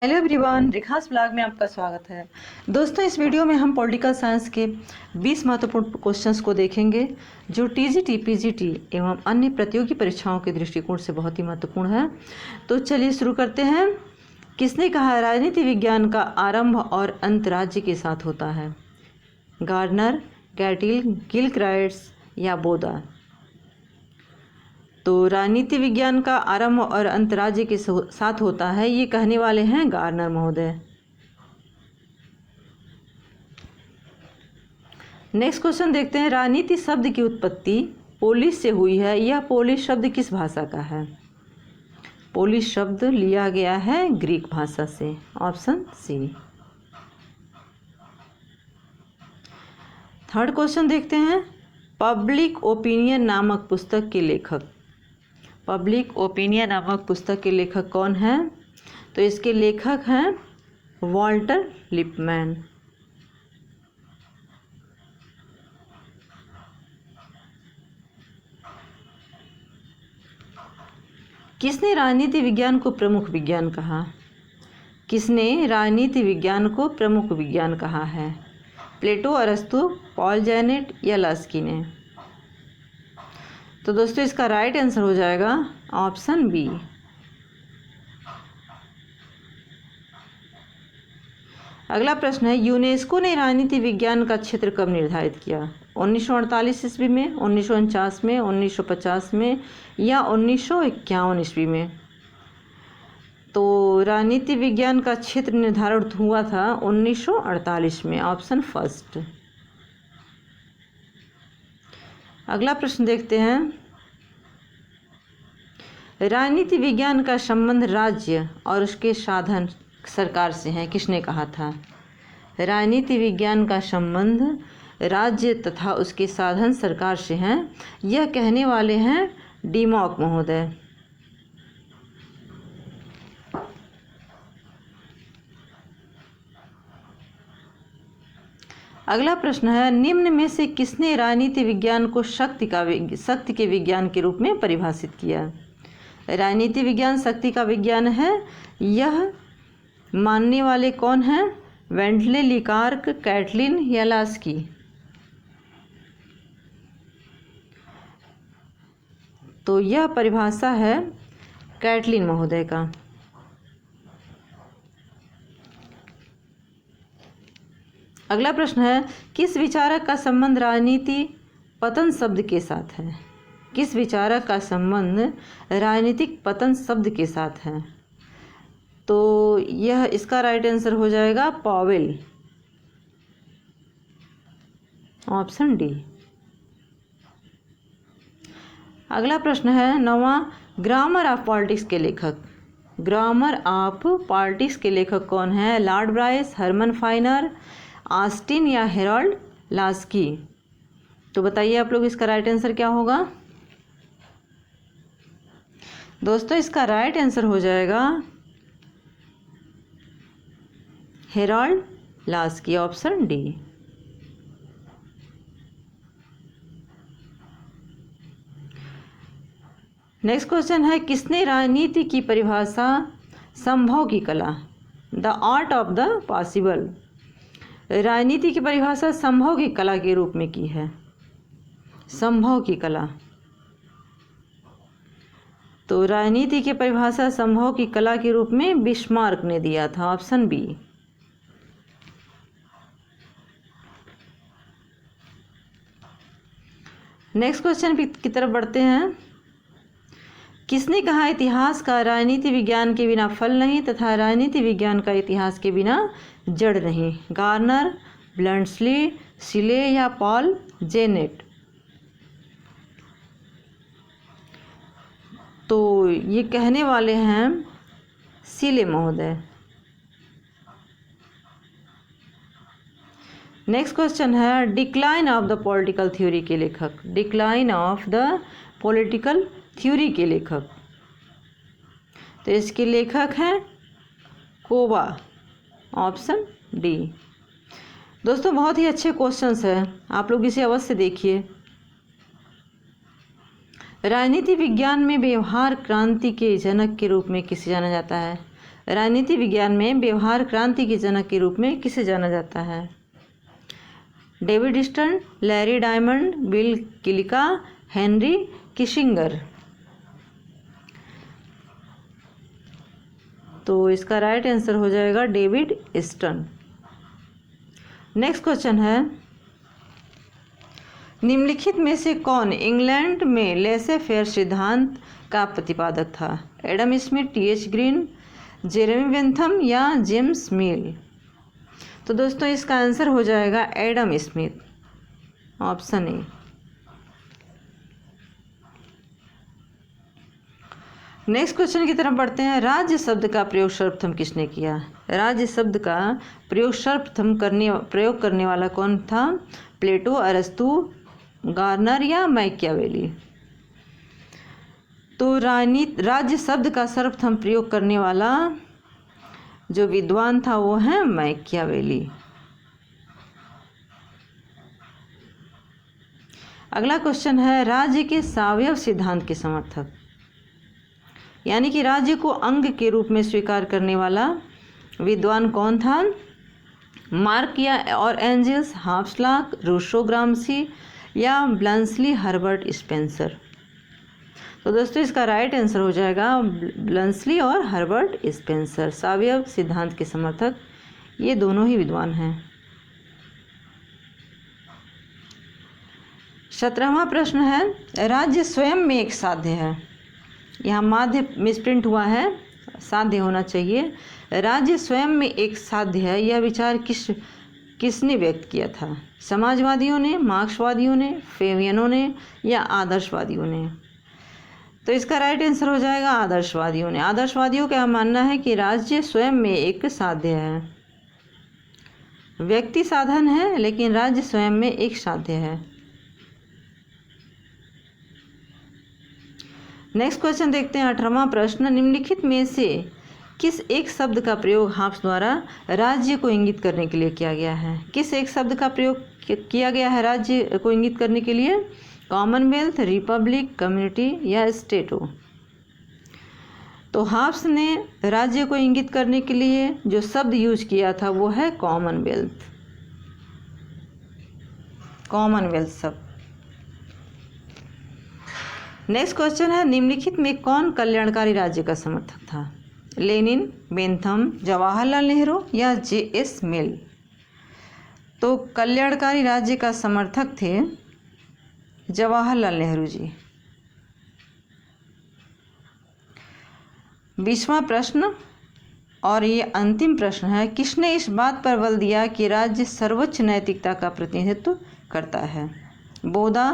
Hello everyone, रेखास blog में आपका स्वागत है। दोस्तों, इस वीडियो में हम पॉलिटिकल साइंस के 20 महत्वपूर्ण क्वेश्चंस को देखेंगे जो टीजीटी, पीजीटी एवं अन्य प्रतियोगी परीक्षाओं के दृष्टिकोण से बहुत ही महत्वपूर्ण है। तो चलिए शुरू करते हैं। किसने कहा राजनीति विज्ञान का आरंभ और अंत राज्य के साथ होता है? गार्डनर, गैटिल, गिलक्राइट्स या बोदा? तो राजनीति विज्ञान का आरंभ और अंत राज्य के साथ होता है, ये कहने वाले हैं गार्डनर महोदय। नेक्स्ट क्वेश्चन देखते हैं। राजनीति शब्द की उत्पत्ति पोलिश से हुई है। यह पोलिश शब्द किस भाषा का है? पोलिश शब्द लिया गया है ग्रीक भाषा से। Option C. थर्ड क्वेश्चन देखते हैं। पब्लिक ओपिनियन नामक पुस्तक के लेखक। पब्लिक ओपिनियन नामक पुस्तक के लेखक कौन हैं? तो इसके लेखक हैं वॉल्टर लिपमैन। किसने राजनीति विज्ञान को प्रमुख विज्ञान कहा? किसने राजनीति विज्ञान को प्रमुख विज्ञान कहा है? प्लेटो, अरस्तु, पॉल जेनेट या लास्की ने? तो दोस्तों, इसका राइट आंसर हो जाएगा ऑप्शन बी। अगला प्रश्न है। यूनेस्को ने राजनीति विज्ञान का क्षेत्र कब निर्धारित किया? 1948 ईस्वी में, 1949 में, 1950 में या 1951 ईस्वी में? तो राजनीति विज्ञान का क्षेत्र निर्धारित हुआ था 1948 में। Option first. अगला प्रश्न देखते हैं। राजनीति विज्ञान का संबंध राज्य और उसके साधन सरकार से है, किसने कहा था? राजनीति विज्ञान का संबंध राज्य तथा उसके साधन सरकार से हैं, यह कहने वाले हैं डीमॉक महोदय। अगला प्रश्न है। निम्न में से किसने राजनीति विज्ञान को शक्ति के विज्ञान के रूप में परिभाषित किया? राजनीति विज्ञान शक्ति का विज्ञान है, यह मानने वाले कौन हैं? वेंटले, लिकार्क, कैटलिन या लास्की? तो यह परिभाषा है कैटलिन महोदय का। अगला प्रश्न है। किस विचारक का संबंध राजनीति पतन शब्द के साथ है? किस विचारक का संबंध राजनीतिक पतन शब्द के साथ है? तो यह इसका राइट आंसर हो जाएगा पॉवेल। Option D. अगला प्रश्न है। 9वां। ग्रामर ऑफ पॉलिटिक्स के लेखक। ग्रामर ऑफ पॉलिटिक्स के लेखक कौन है? Lord Bryce, Herman Finer, Austin या हेरोल्ड लास्की? तो बताइए आप लोग, इसका राइट आंसर क्या होगा? दोस्तों, इसका राइट आंसर हो जाएगा Harold Laski. Option D. Next question है। किसने राजनीति की परिभाषा संभव की कला, the art of the possible, राजनीति की परिभाषा संभव की कला के रूप में की है? संभव की कला। तो राजनीति की परिभाषा संभव की कला के रूप में बिस्मार्क ने दिया था। Option B. नेक्स्ट क्वेश्चन की तरफ बढ़ते हैं। किसने कहा इतिहास का राजनीति विज्ञान के बिना फल नहीं तथा राजनीति विज्ञान का इतिहास के बिना जड़ नहीं? गार्नर, ब्लंट्सली, सिले या पॉल जेनेट? तो ये कहने वाले हैं सिले महोदय। नेक्स्ट क्वेश्चन है। Decline of the political theory के लेखक। Decline of the political theory के लेखक। तो इसके लेखक हैं कोबा। Option D. दोस्तों, बहुत ही अच्छे क्वेश्चंस हैं, आप लोग इसे अवश्य देखिए। राजनीति विज्ञान में व्यवहार क्रांति के जनक के रूप में किसे जाना जाता है? राजनीति विज्ञान में व्यवहार क्रांति के जनक के रूप में किसे जाना जाता है? David Stern, Larry Diamond, Bill किलिका, हेनरी किसिंगर। तो इसका राइट आंसर हो जाएगा डेविड स्टर्न। नेक्स्ट क्वेश्चन है, निम्नलिखित में से कौन इंग्लैंड में लेसे फेयर सिद्धांत का प्रतिपादक था? Adam Smith, TH. Green, Jeremy Bentham या जेम्स मिल। तो दोस्तों इसका आंसर हो जाएगा Adam Smith, option A. Next question की तरफ बढ़ते हैं। राज्य शब्द का प्रयोग सर्वप्रथम किसने किया? राज्य शब्द का प्रयोग सर्वप्रथम प्रयोग करने वाला कौन था? प्लेटो, अरस्तु, गार्नर या मैकियावेली। तो राज्य शब्द का सर्वप्रथम प्रयोग करने वाला जो विद्वान था वो है मैकियावेली। अगला क्वेश्चन है, राज्य के सावयव सिद्धांत के समर्थक, यानी कि राज्य को अंग के रूप में स्वीकार करने वाला विद्वान कौन था? मार्क या और एंजल्स, हाफ्सलाक, रूसो, ग्रामसी या ब्लंसली हर्बर्ट स्पेंसर। तो दोस्तों इसका राइट आंसर हो जाएगा ब्लंसली और हर्बर्ट स्पेंसर, सावयव सिद्धांत के समर्थक ये दोनों ही विद्वान हैं। 17वां प्रश्न है, राज्य स्वयं में एक साध्य है। यहाँ माध्य मिसप्रिंट हुआ है, साध्य होना चाहिए। राज्य स्वयं में एक साध्य है, यह विचार किसने व्यक्त किया था? समाजवादियों ने, मार्क्सवादियों ने, फेवियनों ने या आदर्शवादियों ने। तो इसका राइट आंसर हो जाएगा आदर्शवादियों ने। आदर्शवादियों का मानना है कि राज्य स्वयं में एक साध्य है, व्यक्ति साधन है लेकिन राज्य स्वयं में एक साध्य है। नेक्स्ट क्वेश्चन देखते हैं। 18वां प्रश्न, निम्नलिखित में से किस एक शब्द का प्रयोग हाब्स द्वारा राज्य को इंगित करने के लिए किया गया है? किस एक शब्द का प्रयोग किया गया है राज्य को इंगित करने के लिए? कॉमनवेल्थ, रिपब्लिक, कम्युनिटी या स्टेटो। तो हाब्स ने राज्य को इंगित करने के लिए जो शब्द यूज किया था वो है कॉमनवेल्थ, कॉमनवेल्थ शब्द। नेक्स्ट क्वेश्चन है, निम्नलिखित में कौन कल्याणकारी राज्य का समर्थक था? लेनिन, बेंथम, जवाहरलाल नेहरू या जे.एस. मिल। तो कल्याणकारी राज्य का समर्थक थे जवाहरलाल नेहरू जी। 20वां प्रश्न और ये अंतिम प्रश्न है, किसने इस बात पर बल दिया कि राज्य सर्वोच्च नैतिकता का प्रतिनिधित्व करता है? बोधा,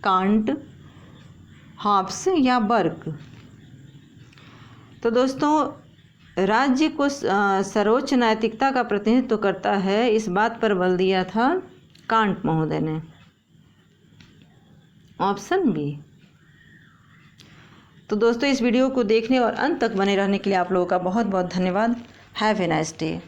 कांट, हाब्स या बर्क। तो दोस्तों राज्य को सर्वोच्च नैतिकता का प्रतिनिधित्व करता है, इस बात पर बल दिया था कांट महोदय ने, ऑप्शन बी। तो दोस्तों इस वीडियो को देखने और अंत तक बने रहने के लिए आप लोगों का बहुत बहुत धन्यवाद। Have a nice day.